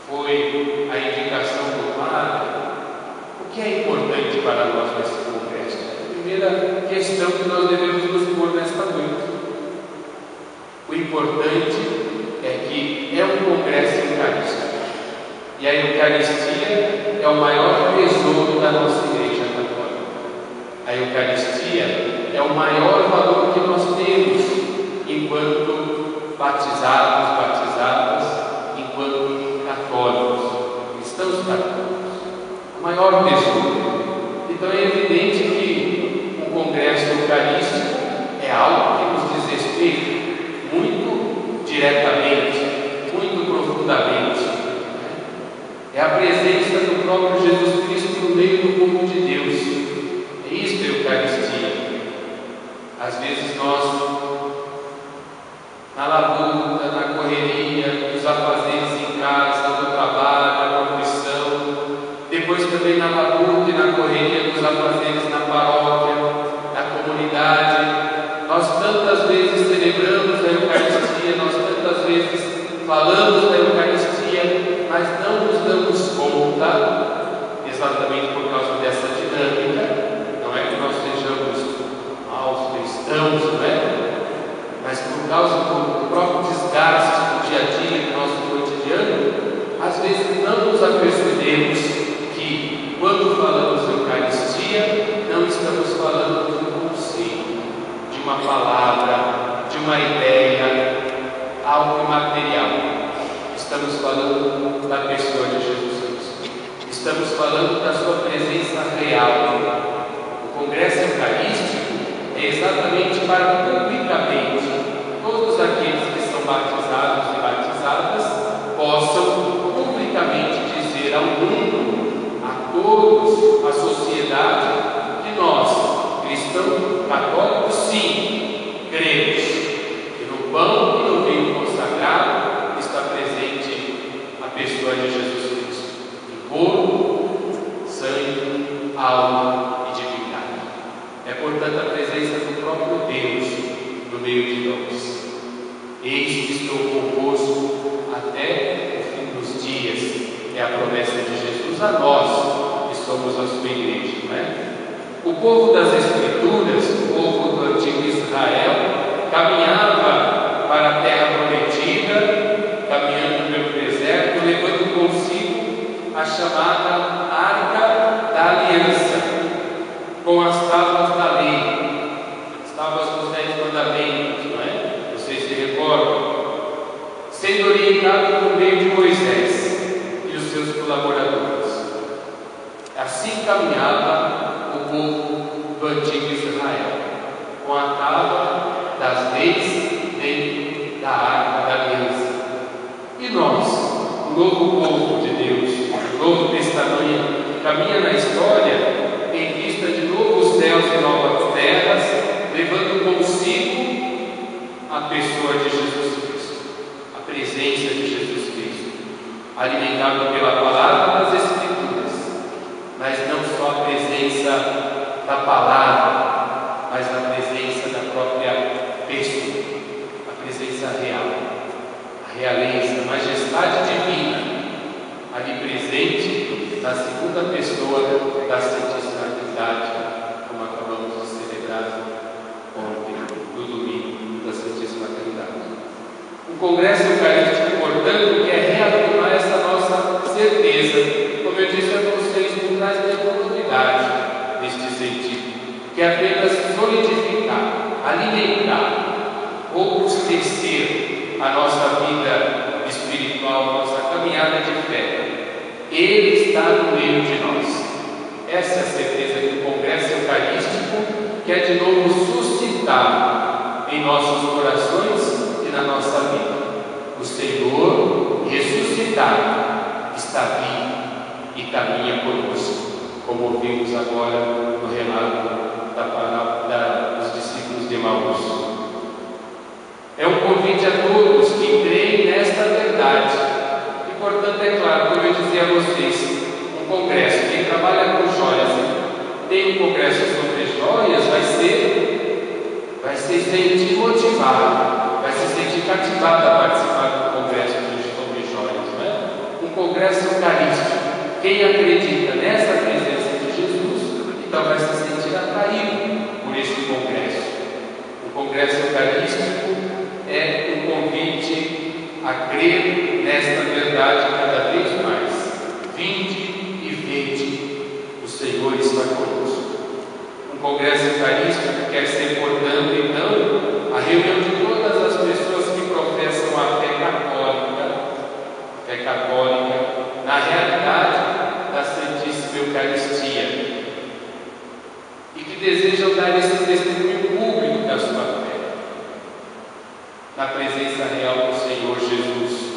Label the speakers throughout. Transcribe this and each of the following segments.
Speaker 1: foi a indicação do padre. O que é importante para nós nesse congresso? A primeira questão que nós devemos nos pôr nesta noite. O importante é que é um congresso eucarístico. E a Eucaristia é o maior tesouro da nossa Igreja Católica. A Eucaristia é o maior valor que nós temos enquanto batizados, batizadas, enquanto católicos, cristãos católicos. O maior tesouro. Então é evidente que um congresso eucarístico é algo que nos diz respeito muito diretamente, muito profundamente. É a presença do próprio Jesus Cristo no meio do povo de Deus. É isto a Eucaristia. Às vezes nós, na labuta, na correria, nos afazeres em casa, no trabalho, na profissão, depois também na labuta e na correria dos afazeres na paróquia, na comunidade, nós tantas vezes celebramos a Eucaristia, nós tantas vezes falamos da Eucaristia, mas não nos damos conta, exatamente por causa dessa dinâmica. Não é que nós sejamos maus cristãos, não é? Mas por causa do próprio desgaste do dia a dia, do nosso cotidiano, às vezes não nos apercebemos que, quando falamos da Eucaristia, não estamos falando de um conceito, de uma palavra, de uma ideia, algo imaterial. Estamos falando da pessoa de Jesus Cristo. Estamos falando da sua presença real. O Congresso Eucarístico é exatamente para publicamente todos aqueles que são batizados e batizadas possam publicamente dizer ao mundo, a todos, à sociedade, que nós, cristãos católicos, sim, cremos que no pão e no vinho consagrado está presente a pessoa de Jesus Cristo, em corpo, sangue, alma e divindade. É, portanto, a presença do próprio Deus no meio de nós. Eis que estou convosco até o fim dos dias. É a promessa de Jesus a nós, que somos a sua igreja, não é? O povo das Escrituras, o povo do antigo Israel, caminhava para a terra prometida, caminhando pelo deserto, levando consigo a chamada Arca da Aliança, com as tábuas da lei, as tábuas dos 10 mandamentos, não é? Vocês se recordam? Sendo orientado por meio de Moisés e os seus colaboradores. Assim caminhava o povo do antigo Israel, com a tábua das leis dentro da Arca da Aliança. E nós, o novo povo de Deus, o Novo Testamento, caminha na história em vista de novos céus e novas terras, levando consigo a pessoa de Jesus Cristo, a presença de Jesus Cristo, alimentado pela palavra das Escrituras, mas não só a presença da palavra, mas a presença da própria pessoa, a presença real, a realeza, a majestade divina, ali presente na segunda pessoa da Santíssima Trindade, como acabamos de celebrar ontem, no domingo da Santíssima Trindade. Um congresso eucarístico, portanto, quer reafirmar essa nossa certeza, como eu disse a vocês, não traz nenhuma novidade neste sentido, que é apenas solidificar, alimentar, robustecer a nossa vida espiritual, a nossa caminhada de fé. Ele está no meio de nós. Essa é a certeza que o Congresso Eucarístico quer de novo suscitar em nossos corações e na nossa vida. O Senhor ressuscitado está vivo e caminha conosco, como ouvimos agora no relato da palavra dos discípulos de Emaús. É um convite a todos que creem nesta verdade. E, portanto, é claro, como eu dizia a vocês, um congresso, quem trabalha com joias, tem um congresso sobre joias, vai se sentir motivado, vai se sentir cativado a participar do congresso sobre joias, não é? Um congresso eucarístico, quem acredita nessa presença de Jesus, então vai se sentir atraído por esse congresso. O congresso eucarístico é um convite a crer nesta verdade cada vez mais. Vinde e vede, o Senhor está conosco. Um congresso eucarístico quer ser, portanto, então, a reunião de todas as pessoas que professam a fé católica, na realidade da Santíssima Eucaristia, e que desejam dar esse testemunho público da sua fé, na presença real do Senhor Jesus,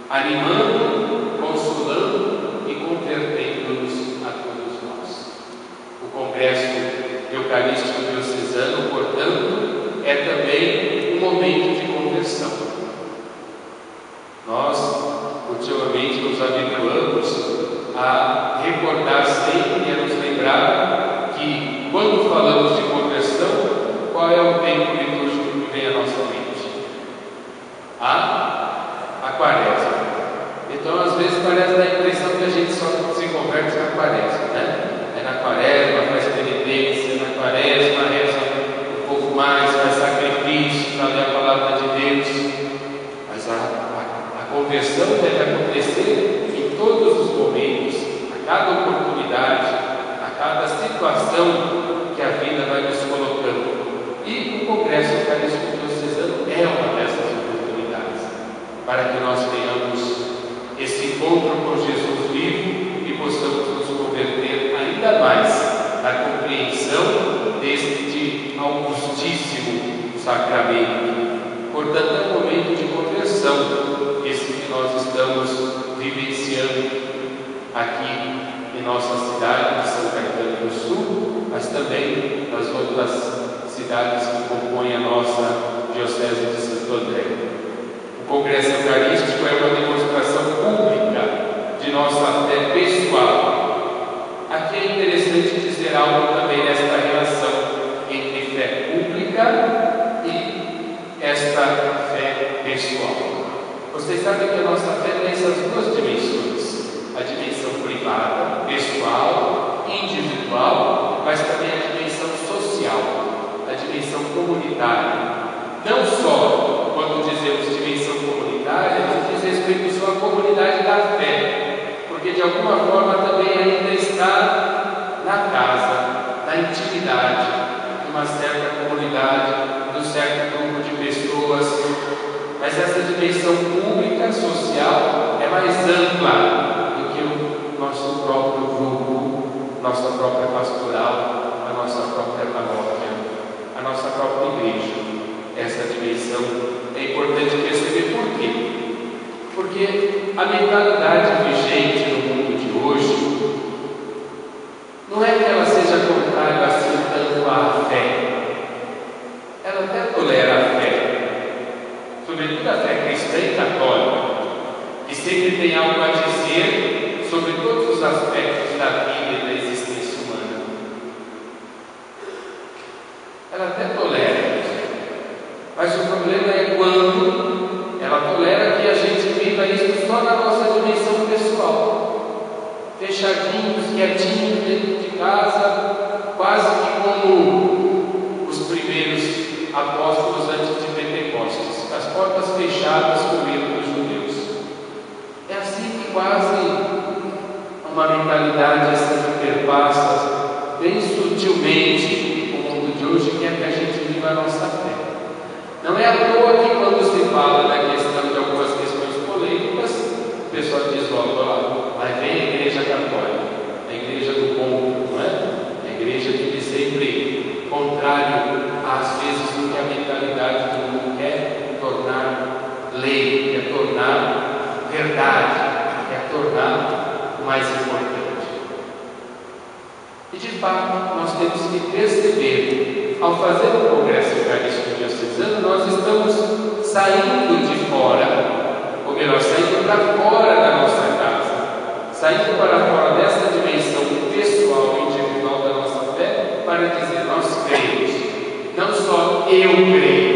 Speaker 1: animando, consolando e convertendo-nos a todos nós. O Congresso Eucarístico Diocesano, portanto, é também um momento de conversão. Nós, ultimamente, nos habituamos a recordar sempre e a nos lembrar que, quando falamos de conversão, qual é o tempo litúrgico que vem à nossa mente? A Quaresma. Então, às vezes, parece dar a impressão que a gente só se converte na Quaresma, né? É na Quaresma, faz penitência, na Quaresma reza um pouco mais, faz sacrifício para ler a palavra de Deus. Mas a conversão deve acontecer em todos os momentos, a cada oportunidade, a cada situação que a vida vai nos colocando. E o Congresso Eucarístico Diocesano é uma dessas oportunidades, para que nós tenhamos esse encontro com Jesus vivo e possamos nos converter ainda mais na compreensão deste augustíssimo sacramento. Portanto, é um momento de conversão, esse que nós estamos vivenciando aqui em nossa cidade de São Caetano do Sul, mas também nas outras cidades que compõem a nossa Diocese de Santo André. O Congresso Eucarístico é uma demonstração pública de nossa fé pessoal. Aqui é interessante dizer algo também nesta relação entre fé pública e esta fé pessoal. Vocês sabem que a nossa fé tem essas duas dimensões: a dimensão privada, pessoal, individual, mas também a dimensão social, a dimensão comunitária. Não só quando dizemos dimensão comunitária, isso diz respeito só à comunidade da fé, porque de alguma forma também ainda está na casa, na intimidade de uma certa comunidade, de um certo grupo de pessoas. Mas essa dimensão pública, social, é mais ampla do que o nosso próprio grupo, nossa própria pastoral, a nossa própria paróquia, a nossa própria igreja. Essa dimensão é importante perceber. Por quê? Porque a mentalidade vigente no mundo de hoje não é que ela seja contrária assim tanto à fé. Ela até tolera a fé, sobretudo a fé cristã e católica, que sempre tem algo a dizer sobre todos os aspectos da vida e da existência humana. Ela até tolera. Mas o problema é quando ela tolera que a gente viva isso só na nossa dimensão pessoal, fechadinhos, quietinhos dentro de casa, quase que como os primeiros apóstolos antes de Pentecostes, as portas fechadas com medo dos judeus. É assim que quase uma mentalidade assim que perpassa bem sutilmente o mundo de hoje quer que a gente viva a nossa fé. Não é à toa que quando se fala da questão de algumas questões polêmicas, o pessoal diz logo, lá vem a igreja católica, a igreja do ponto, não é? A igreja que diz sempre contrário às vezes do que a mentalidade do mundo quer tornar lei, quer tornar verdade, quer tornar o mais importante. E de fato, nós temos que perceber, ao fazer o Congresso Eucarístico Diocesano, nós estamos saindo de fora, ou melhor, saindo para fora da nossa casa, saindo para fora dessa dimensão pessoal e individual da nossa fé, para dizer: nós cremos, não só eu creio,